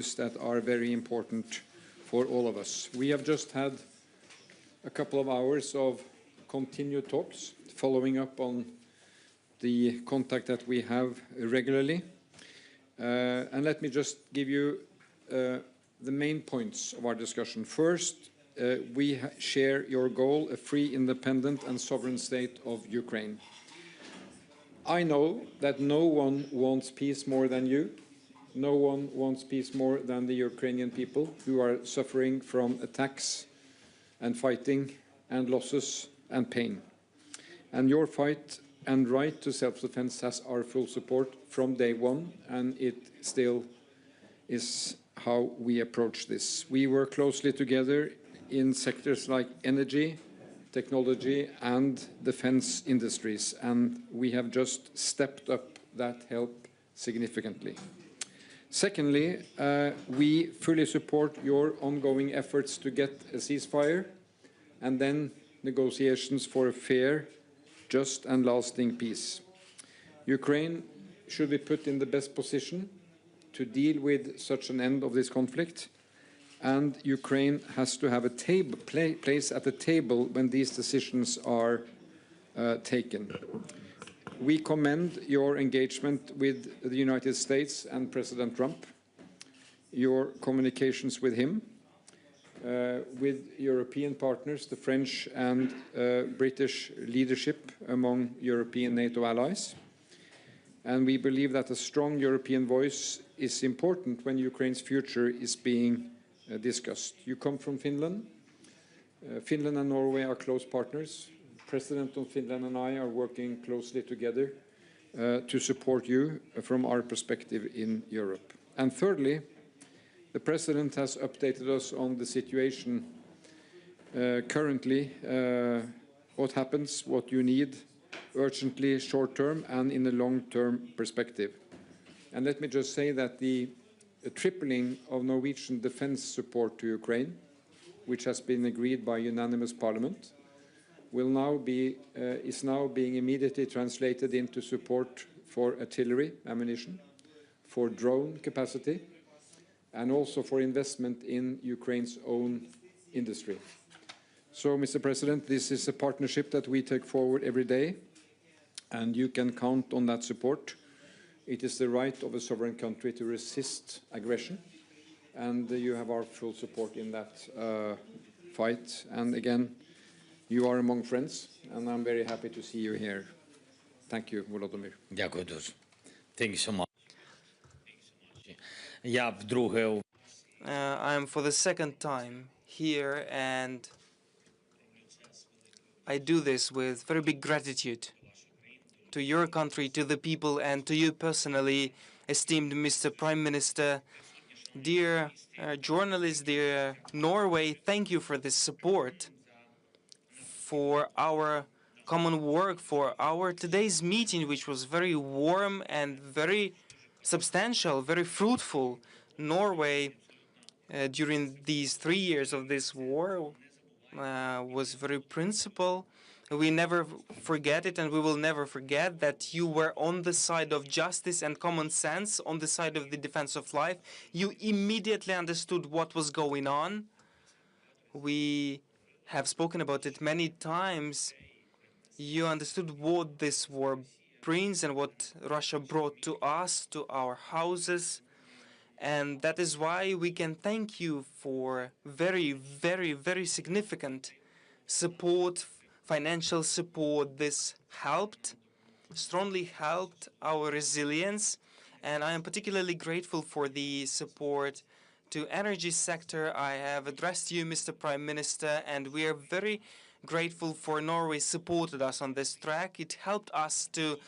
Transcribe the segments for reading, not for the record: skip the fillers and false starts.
that are very important for all of us. We have just had a couple of hours of continued talks following up on the contact that we have regularly. And let me just give you the main points of our discussion. First, we share your goal, a free, independent and sovereign state of Ukraine. I know that no one wants peace more than you. No one wants peace more than the Ukrainian people who are suffering from attacks and fighting and losses and pain. And your fight and right to self-defense has our full support from day one, and it still is how we approach this. We work closely together in sectors like energy, technology and defense industries, and we have just stepped up that help significantly. Secondly, we fully support your ongoing efforts to get a ceasefire and then negotiations for a fair, just and lasting peace. Ukraine should be put in the best position to deal with such an end of this conflict, and Ukraine has to have a place at the table when these decisions are taken. We commend your engagement with the United States and President Trump, your communications with him, with European partners, the French and British leadership among European NATO allies. And we believe that a strong European voice is important when Ukraine's future is being discussed. You come from Finland. Finland and Norway are close partners. President of Finland and I are working closely together to support you from our perspective in Europe. And thirdly, the President has updated us on the situation currently, what happens, what you need urgently, short-term and in a long-term perspective. And let me just say that the tripling of Norwegian defense support to Ukraine, which has been agreed by unanimous Parliament, is now being immediately translated into support for artillery ammunition, for drone capacity, and also for investment in Ukraine's own industry. So, Mr. President, this is a partnership that we take forward every day, and you can count on that support. It is the right of a sovereign country to resist aggression, and you have our full support in that fight. And again, you are among friends, and I'm very happy to see you here. Thank you, Volodymyr. Дякую дуже. Thank you so much. Я вдруге I'm for the second time here, and I do this with very big gratitude to your country, to the people, and to you personally, esteemed Mr. Prime Minister. Dear journalists, dear Norway, thank you for this support, for our common work, for our today's meeting, which was very warm and very substantial, very fruitful. Norway, during these 3 years of this war, was very principled. We never forget it, and we will never forget that you were on the side of justice and common sense, on the side of the defense of life. You immediately understood what was going on. We have spoken about it many times. You understood what this war brings and what Russia brought to us, to our houses. And that is why we can thank you for very, very, very significant support, financial support. This helped, strongly helped our resilience. And I am particularly grateful for the support to energy sector. I have addressed you, Mr. Prime Minister, and we are very grateful for Norway supported us on this track. It helped us to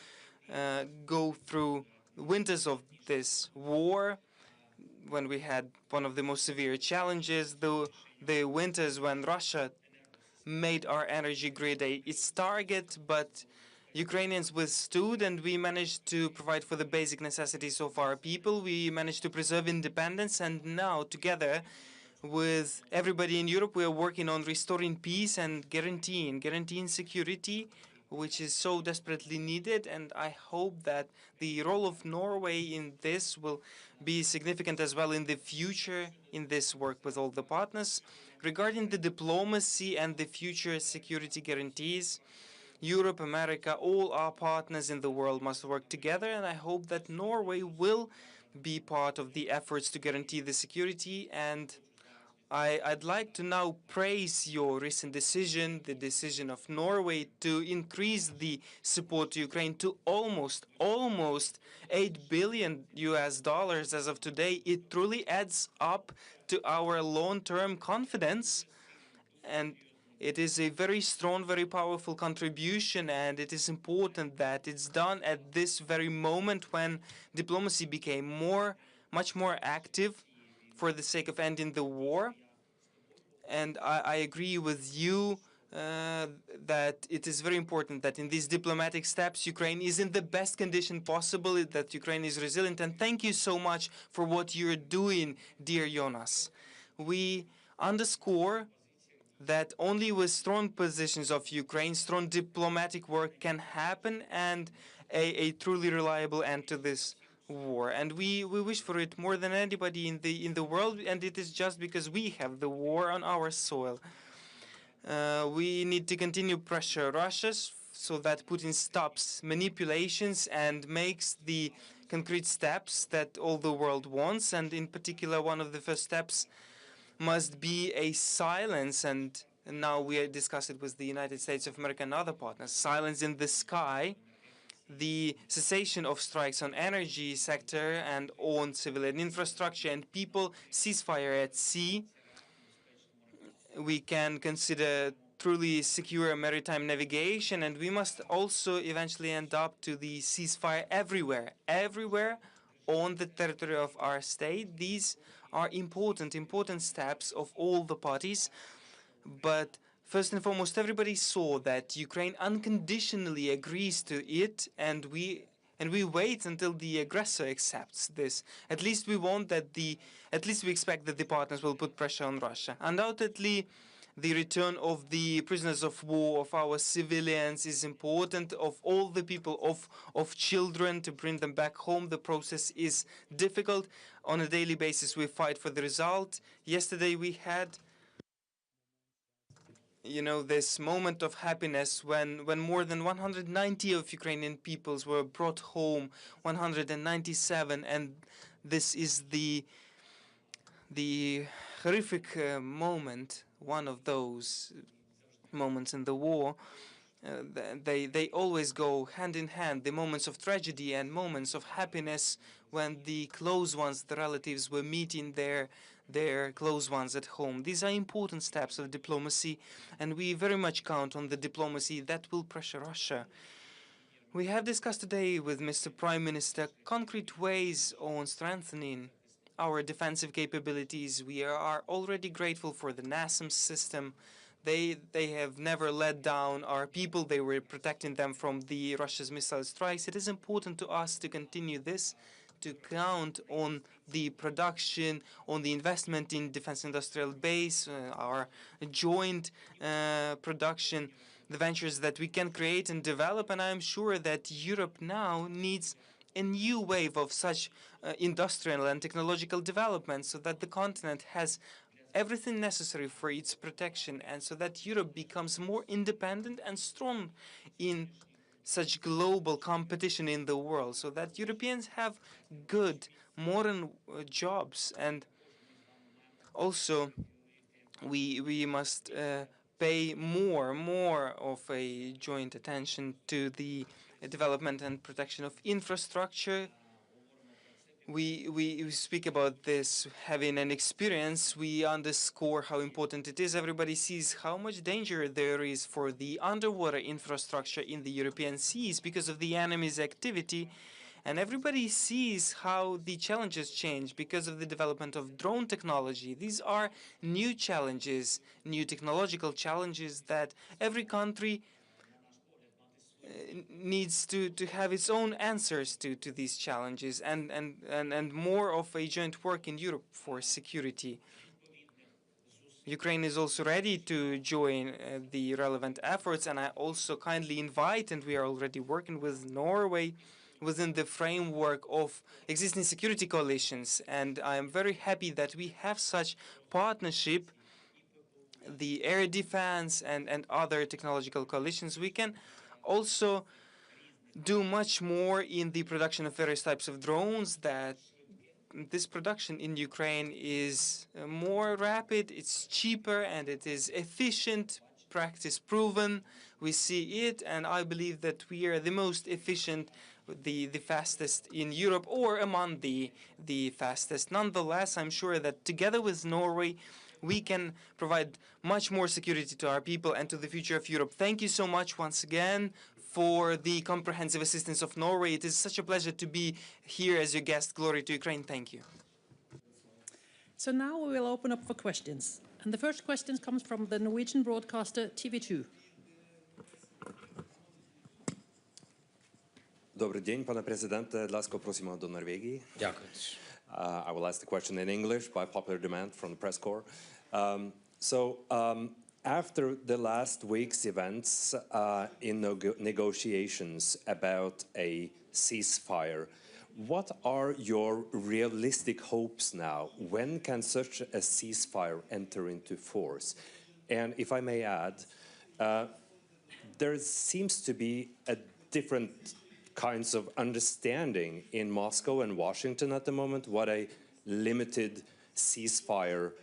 go through winters of this war, when we had one of the most severe challenges, the winters when Russia made our energy grid its target, but Ukrainians withstood, and we managed to provide for the basic necessities of our people. We managed to preserve independence, and now, together with everybody in Europe, we are working on restoring peace and guaranteeing security which is so desperately needed, and I hope that the role of Norway in this will be significant as well in the future in this work with all the partners. Regarding the diplomacy and the future security guarantees, Europe, America, all our partners in the world must work together, and I hope that Norway will be part of the efforts to guarantee the security. And I'd like to now praise your recent decision, the decision of Norway to increase the support to Ukraine to almost $8 billion as of today. It truly adds up to our long-term confidence, and it is a very strong, very powerful contribution, and it is important that it's done at this very moment when diplomacy became much more active for the sake of ending the war. And I agree with you that it is very important that in these diplomatic steps, Ukraine is in the best condition possible, that Ukraine is resilient. And thank you so much for what you're doing, dear Jonas. We underscore that only with strong positions of Ukraine, strong diplomatic work can happen, and a truly reliable end to this war. And we wish for it more than anybody in the world, and it is just because we have the war on our soil. We need to continue pressure Russia so that Putin stops manipulations and makes the concrete steps that all the world wants. And in particular, one of the first steps must be a silence, and now we discuss it with the United States of America and other partners, silence in the sky, the cessation of strikes on energy sector and on civilian infrastructure and people, ceasefire at sea. We can consider truly secure maritime navigation, and we must also eventually end up to the ceasefire everywhere on the territory of our state. These are important steps of all the parties, but first and foremost, everybody saw that Ukraine unconditionally agrees to it, and we wait until the aggressor accepts this. At least we expect that the partners will put pressure on Russia. Undoubtedly, the return of the prisoners of war, of our civilians, is important, of all the people, of children, to bring them back home. The process is difficult. On a daily basis, we fight for the result. Yesterday we had this moment of happiness when more than 190 of Ukrainian peoples were brought home, 197, and this is the horrific moment, one of those moments in the war. They always go hand in hand, the moments of tragedy and moments of happiness when the close ones, the relatives, were meeting their close ones at home. These are important steps of diplomacy, and we very much count on the diplomacy that will pressure Russia. We have discussed today with Mr. Prime Minister concrete ways on strengthening our defensive capabilities. We are already grateful for the NASAMS system. They have never let down our people. They were protecting them from the Russia's missile strikes. It is important to us to continue this, to count on the production, on the investment in defense industrial base, our joint production, the ventures that we can create and develop. And I am sure that Europe now needs a new wave of such industrial and technological development, so that the continent has everything necessary for its protection, and so that Europe becomes more independent and strong in such global competition in the world, so that Europeans have good, modern jobs. And also, we must pay more of a joint attention to the development and protection of infrastructure. We speak about this having an experience. We underscore how important it is. Everybody sees how much danger there is for the underwater infrastructure in the European seas because of the enemy's activity. And everybody sees how the challenges change because of the development of drone technology. These are new challenges, new technological challenges that every country needs to have its own answers to these challenges, and more of a joint work in Europe for security. Ukraine is also ready to join the relevant efforts, and I also kindly invite, and we are already working with Norway within the framework of existing security coalitions. And I am very happy that we have such partnership, the air defense and other technological coalitions. We can also do much more in the production of various types of drones. That this production in Ukraine is more rapid, it's cheaper, and it is efficient, practice proven. We see it, and I believe that we are the most efficient, the fastest in Europe, or among the fastest. Nonetheless, I'm sure that together with Norway, we can provide much more security to our people and to the future of Europe. Thank you so much once again for the comprehensive assistance of Norway. It is such a pleasure to be here as your guest. Glory to Ukraine. Thank you. So now we will open up for questions. And the first question comes from the Norwegian broadcaster TV2. Добрий день, пане президенте. Ласка просимо до Норвегії. Дякую. I will ask the question in English by popular demand from the press corps. After the last week's events in negotiations about a ceasefire, what are your realistic hopes now? When can such a ceasefire enter into force? And if I may add, there seems to be a different kinds of understanding in Moscow and Washington at the moment what a limited ceasefire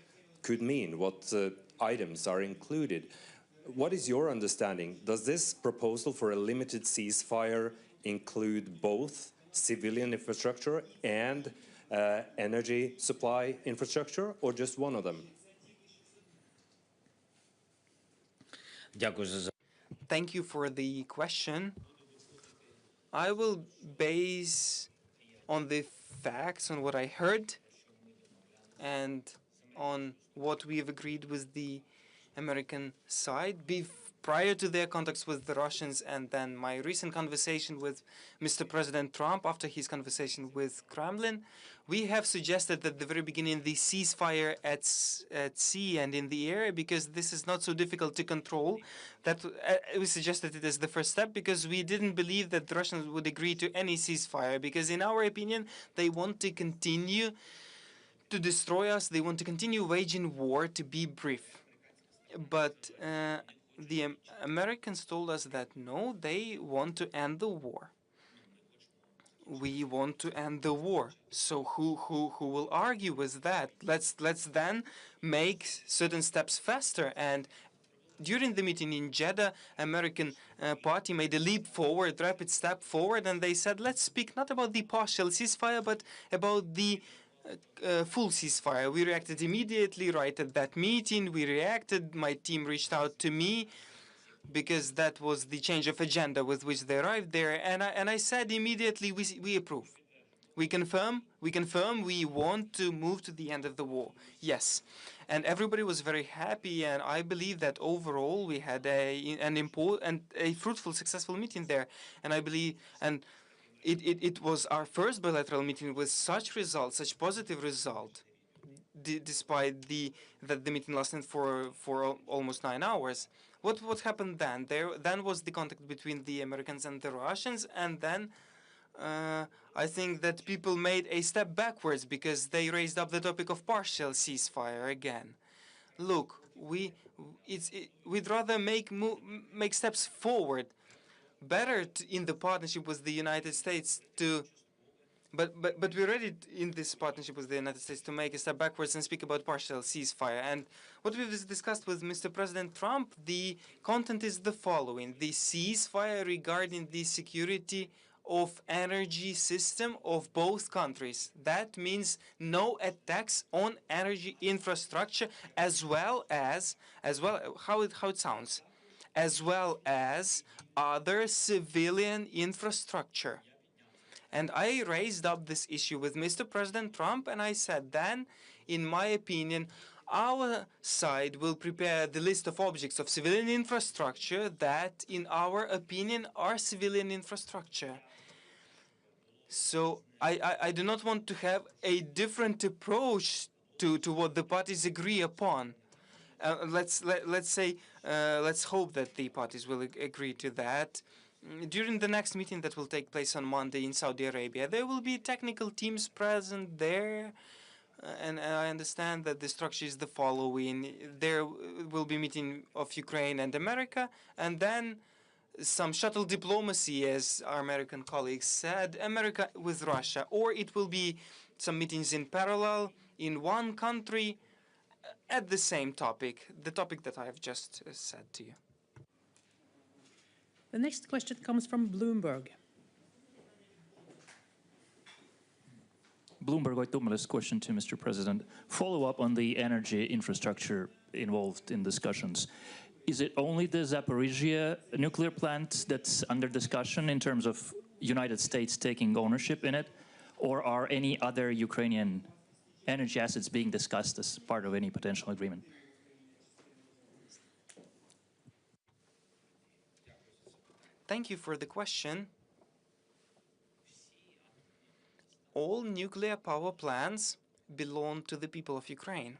could mean, what items are included. What is your understanding? Does this proposal for a limited ceasefire include both civilian infrastructure and energy supply infrastructure, or just one of them? Thank you for the question. I will base on the facts, on what I heard, and on what we have agreed with the American side prior to their contacts with the Russians, and then my recent conversation with Mr. President Trump after his conversation with Kremlin. We have suggested at the very beginning the ceasefire at sea and in the air, because this is not so difficult to control. That we suggested it as the first step because we didn't believe that the Russians would agree to any ceasefire, because in our opinion they want to continue to destroy us. They want to continue waging war, to be brief. But the Americans told us that no, they want to end the war. We want to end the war. So who will argue with that? Let's then make certain steps faster. And during the meeting in Jeddah, American party made a leap forward, rapid step forward, and they said, let's speak not about the partial ceasefire, but about the full ceasefire. We reacted immediately right at that meeting. We reacted. My team reached out to me because that was the change of agenda with which they arrived there. And I said immediately, we approve. We confirm, we want to move to the end of the war. Yes. And everybody was very happy, and I believe that overall we had an important and a fruitful, successful meeting there. And I believe, and it was our first bilateral meeting with such results, such positive result, despite that the meeting lasted for almost 9 hours. What happened then? Then was the contact between the Americans and the Russians, and then I think that people made a step backwards because they raised up the topic of partial ceasefire again. Look, we'd rather make steps forward. Better in the partnership with the United States to, but we're ready in this partnership with the United States to make a step backwards and speak about partial ceasefire. And what we've discussed with Mr. President Trump, the content is the following: the ceasefire regarding the security of energy system of both countries. That means no attacks on energy infrastructure, as well how it sounds, as well as other civilian infrastructure. And I raised up this issue with Mr. President Trump, and I said then, in my opinion, our side will prepare the list of objects of civilian infrastructure that, in our opinion, are civilian infrastructure. So I do not want to have a different approach to what the parties agree upon. let's hope that the parties will agree to that. During the next meeting that will take place on Monday in Saudi Arabia, there will be technical teams present there. And I understand that the structure is the following. There will be a meeting of Ukraine and America, and then some shuttle diplomacy, as our American colleagues said, America with Russia. Or it will be some meetings in parallel in one country at the same topic, the topic that I have just said to you. The next question comes from Bloomberg. Bloomberg Oitomelis question to Mr. President. Follow up on the energy infrastructure involved in discussions. Is it only the Zaporizhia nuclear plant that's under discussion in terms of United States taking ownership in it? Or are any other Ukrainian energy assets being discussed as part of any potential agreement? Thank you for the question. All nuclear power plants belong to the people of Ukraine.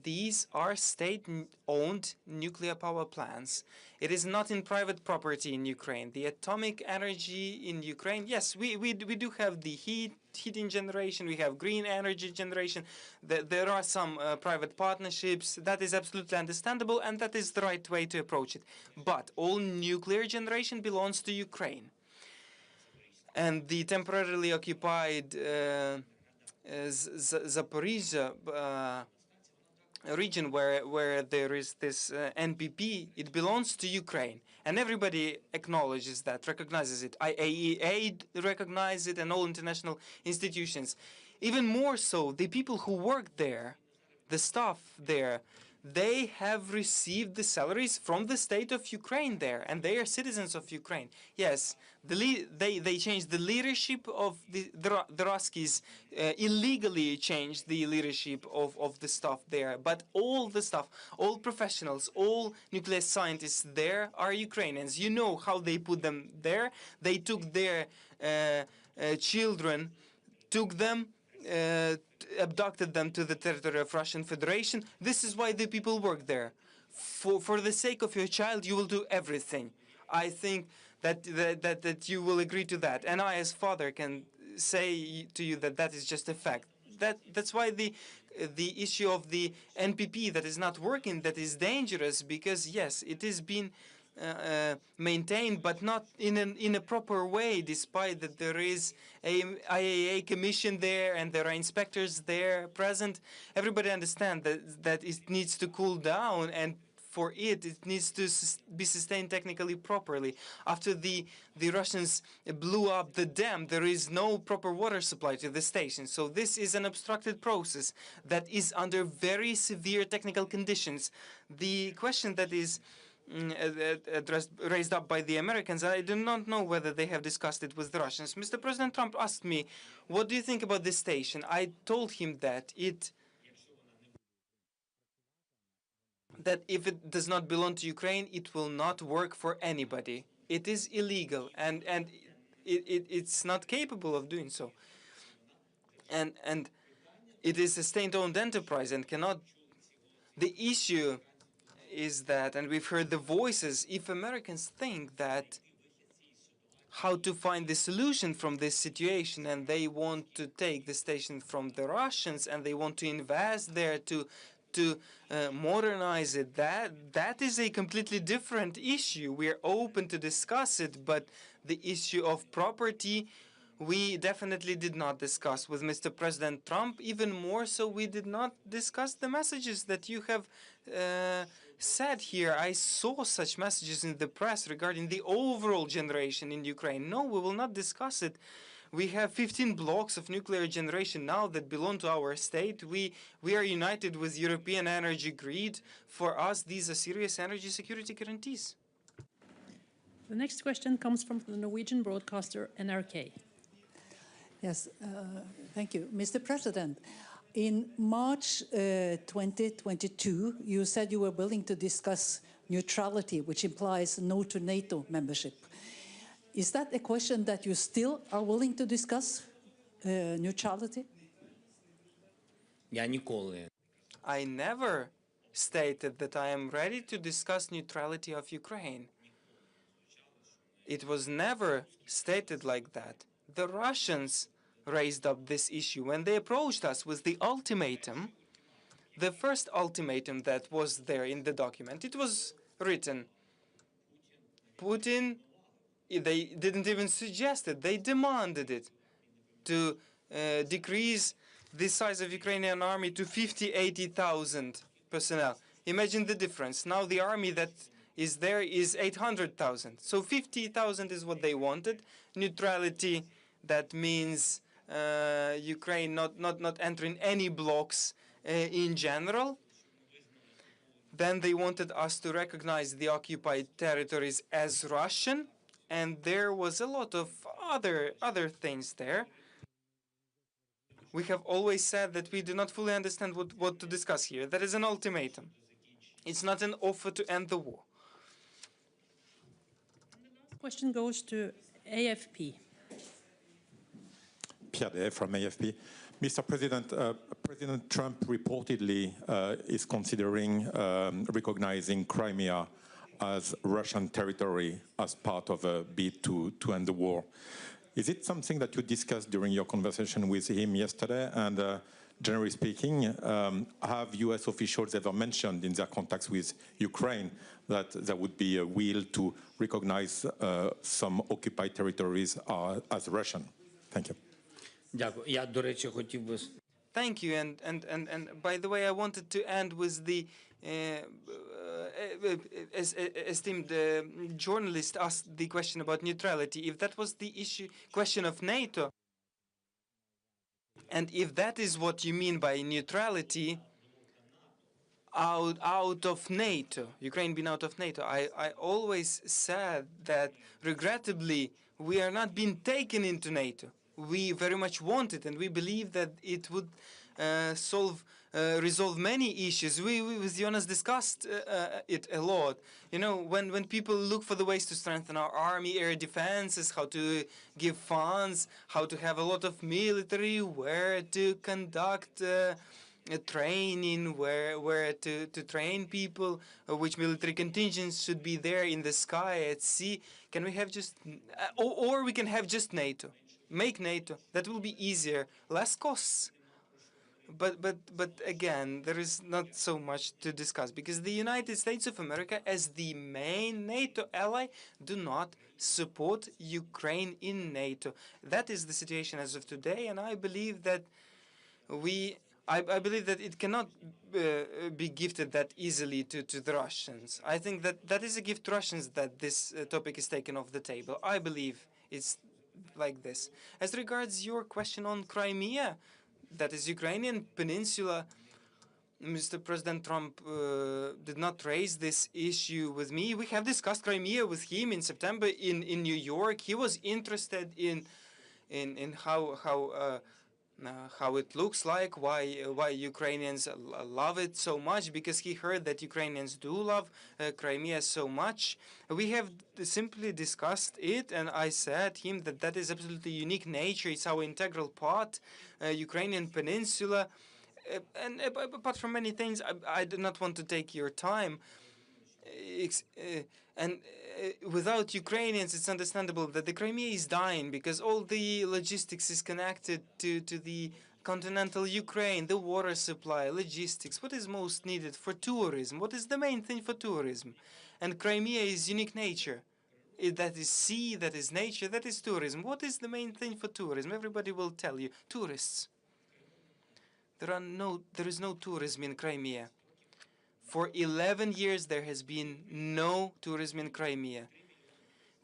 These are state-owned nuclear power plants. It is not in private property in Ukraine. The atomic energy in Ukraine, yes, we do have the heating generation, we have green energy generation. There are some private partnerships. That is absolutely understandable, and that is the right way to approach it. But all nuclear generation belongs to Ukraine. And the temporarily occupied Zaporizhia region where there is this NPP, it belongs to Ukraine. And everybody acknowledges that, recognizes it. IAEA recognizes it, and all international institutions. Even more so, the people who work there, the staff there, they have received the salaries from the state of Ukraine there, and they are citizens of Ukraine. Yes, they changed the leadership of the Ruskies, illegally changed the leadership of the staff there. But all the staff, all professionals, all nuclear scientists there are Ukrainians. You know how they put them there. They took their children, took them, abducted them to the territory of Russian Federation. This is why the people work there. For the sake of your child, you will do everything. I think that you will agree to that. And I, as father, can say to you that that is just a fact. That's why the issue of the NPP that is not working, that is dangerous, because yes, it is being maintained, but not in a proper way, despite that there is a IAEA commission there and there are inspectors there present. Everybody understands that it needs to cool down, and for it needs to be sustained technically properly. After the Russians blew up the dam, there is no proper water supply to the station. So this is an obstructed process that is under very severe technical conditions. The question that is raised up by the Americans, I do not know whether they have discussed it with the Russians. Mr. President Trump asked me, what do you think about this station? I told him that if it does not belong to Ukraine, it will not work for anybody. It is illegal, and it's not capable of doing so. And it is a state-owned enterprise and cannot. The issue is that, and we've heard the voices, if Americans think that how to find the solution from this situation, and they want to take the station from the Russians, and they want to invest there to modernize it, that is a completely different issue. We're open to discuss it, but the issue of property, we definitely did not discuss with Mr. President Trump. Even more so, we did not discuss the messages that you have said here. I saw such messages in the press regarding the overall generation in Ukraine. No, we will not discuss it. We have 15 blocks of nuclear generation now that belong to our state. We are united with European energy grid. For us, these are serious energy security guarantees. The next question comes from the Norwegian broadcaster NRK. Yes, thank you. Mr. President, in March 2022, you said you were willing to discuss neutrality, which implies no to NATO membership. Is that a question that you still are willing to discuss, neutrality? Я ніколи I never stated that I am ready to discuss neutrality of Ukraine. It was never stated like that. The Russians raised up this issue when they approached us with the ultimatum. The first ultimatum that was there in the document, it was written. Putin, they didn't even suggest it, they demanded it to decrease the size of Ukrainian army to 80,000 personnel. Imagine the difference. Now the army that is there is 800,000. So 50,000 is what they wanted. Neutrality, that means Ukraine not entering any blocks in general. Then they wanted us to recognize the occupied territories as Russian, and there was a lot of other things there. We have always said that we do not fully understand what to discuss here. That is an ultimatum. It's not an offer to end the war. Question goes to AFP. Pierre from AFP. Mr. President, President Trump reportedly is considering recognizing Crimea as Russian territory as part of a bid to end the war. Is it something that you discussed during your conversation with him yesterday? And generally speaking, have US officials ever mentioned in their contacts with Ukraine that there would be a will to recognize some occupied territories as Russian? Thank you. Thank you. And by the way, I wanted to end with the esteemed journalist asked the question about neutrality. If that was the question of NATO, and if that is what you mean by neutrality, out of NATO, Ukraine being out of NATO, I always said that regrettably we are not being taken into NATO. We very much want it, and we believe that it would resolve many issues. We with Jonas discussed it a lot. You know, when people look for the ways to strengthen our army, air defenses, how to give funds, how to have a lot of military, where to conduct training, where to train people, which military contingents should be there in the sky, at sea. Can we have just, or we can have just NATO. Make NATO. That will be easier, less costs. But again, there is not so much to discuss because the United States of America, as the main NATO ally, do not support Ukraine in NATO. That is the situation as of today, and I believe that I believe that it cannot be gifted that easily to the Russians. I think that is a gift to Russians that this topic is taken off the table. I believe it's like this. As regards your question on Crimea, that is Ukrainian peninsula, Mr. President Trump did not raise this issue with me. We have discussed Crimea with him in September in New York. He was interested in how it looks like, why Ukrainians love it so much, because he heard that Ukrainians do love Crimea so much. We have simply discussed it, and I said to him that that is absolutely unique nature. It's our integral part, Ukrainian peninsula. And apart from many things, I do not want to take your time. Without Ukrainians, it's understandable that the Crimea is dying because all the logistics is connected to the continental Ukraine, the water supply, logistics. What is most needed for tourism? What is the main thing for tourism? And Crimea is unique nature. That is sea, that is nature, that is tourism. What is the main thing for tourism? Everybody will tell you, tourists. There is no tourism in Crimea. For 11 years, there has been no tourism in Crimea.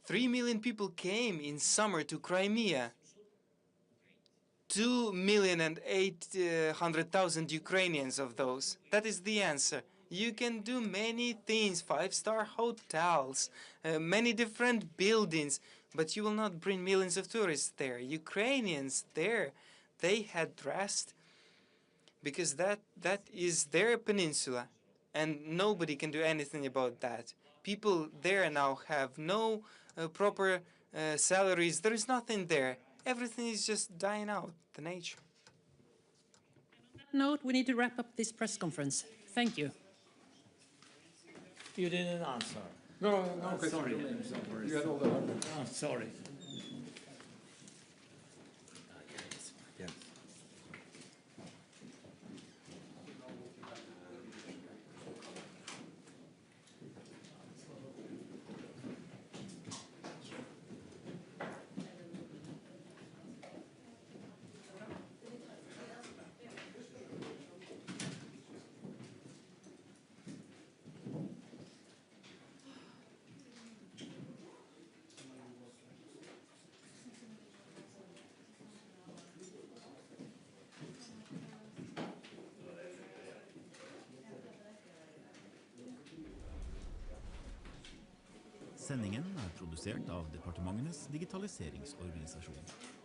3 million people came in summer to Crimea. 2,800,000 Ukrainians of those. That is the answer. You can do many things, 5-star hotels, many different buildings, but you will not bring millions of tourists there. Ukrainians there, they had rest because that is their peninsula. And nobody can do anything about that. People there now have no proper salaries. There is nothing there. Everything is just dying out, the nature. On that note, we need to wrap up this press conference. Thank you. You didn't answer. No, Sorry. You had all the Oh, sorry. Sendingen er produsert av Departementenes digitaliseringsorganisasjon.